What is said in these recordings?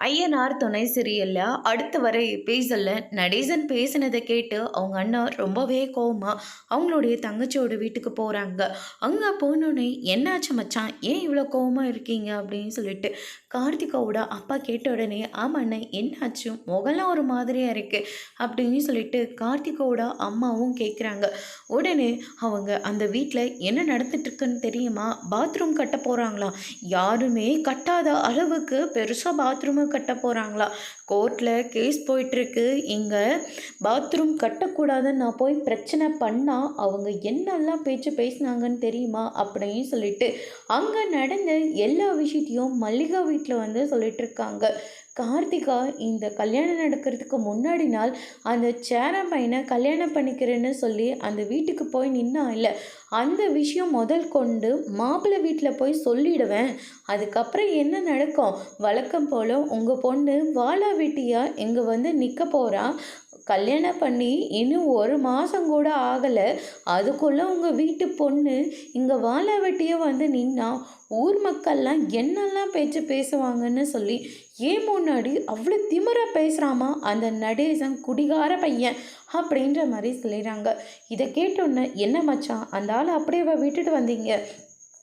ஐயனார் துணை சீரியல்ல அடுத்து வர எபிசோட்ல நடேசன் பேசினதை கேட்டு அவங்க அண்ணா ரொம்பவே கோவமா அவங்களுடைய தங்கச்சியோட வீட்டுக்கு போகிறாங்க. அங்கே போனோடனே என்னாச்சு மச்சான், ஏன் இவ்வளோ கோவமா இருக்கீங்க அப்படின்னு சொல்லிட்டு கார்த்திகாவோட அப்பா கேட்ட உடனே ஆமாண்ணே என்னாச்சு, முகலாம் ஒரு மாதிரியாக இருக்குது அப்படின்னு சொல்லிட்டு கார்த்திகாவோட அம்மாவும் கேட்குறாங்க. உடனே அவங்க அந்த வீட்டில் என்ன நடந்துட்டுருக்குன்னு தெரியுமா, பாத்ரூம் கட்ட போகிறாங்களாம். யாருமே கட்டாத அளவுக்கு பெருசாக பாத்ரூமை கட்ட போகிறாங்களா. கோர்ட்டில் கேஸ் போயிட்டுருக்கு. இங்கே பாத்ரூம் கட்டக்கூடாதுன்னு நான் போய் பிரச்சனை பண்ணால் அவங்க என்னெல்லாம் பேச்சு பேசினாங்கன்னு தெரியுமா அப்படின்னு சொல்லிட்டு அங்கே நடந்த எல்லா விஷயத்தையும் மல்லிகா வீட்டில் வந்து சொல்லிட்டு இருக்காங்க. கார்த்திகா இந்த கல்யாணம் நடக்கிறதுக்கு முன்னாடி நாள் அந்த சேரம் பையனை கல்யாணம் பண்ணிக்கிறேன்னு சொல்லி அந்த வீட்டுக்கு போய் நின்னா இல்லை, அந்த விஷயம் முதல் கொண்டு மாப்பிள்ளை வீட்டில் போய் சொல்லிடுவேன். அதுக்கப்புறம் என்ன நடக்கும், வழக்கம் போல் உங்கள் பொண்ணு வாழா வெட்டியாக இங்கே வந்து நிற்க போகிறா. கல்யாணம் பண்ணி இன்னும் 1 மாதம் கூட ஆகலை, அதுக்குள்ளே உங்கள் வீட்டு பொண்ணு இங்கே வாழா வெட்டியாக வந்து நின்னா ஊர் மக்கள்லாம் என்னெல்லாம் பேச்சு பேசுவாங்கன்னு சொல்லி ஏன் முன்னாடி அவ்வளோ திமிரா பேசுகிறாமா அந்த நடேசன் குடிகார பையன் அப்படின்ற மாதிரி சொல்லிடுறாங்க. இதை கேட்டோன்னே என்ன மச்சான் அந்த ஆளை அப்படியே விட்டுட்டு வந்தீங்க,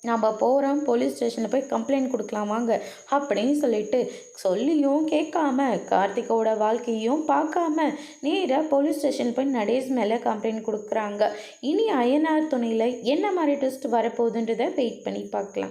நம்ம போகிறோம் போலீஸ் ஸ்டேஷனில் போய் கம்ப்ளைண்ட் கொடுக்கலாம் வாங்க அப்படின்னு சொல்லிட்டு சொல்லியும் கேட்காம கார்த்திகோட வாழ்க்கையும் பார்க்காம நேராக போலீஸ் ஸ்டேஷன் போய் நடேஷ் மேலே கம்ப்ளைண்ட் கொடுக்குறாங்க. இனி ஐயனார் துணையில் என்ன மாதிரி ட்விஸ்ட் வரப்போகுதுன்றதை வெயிட் பண்ணி பார்க்கலாம்.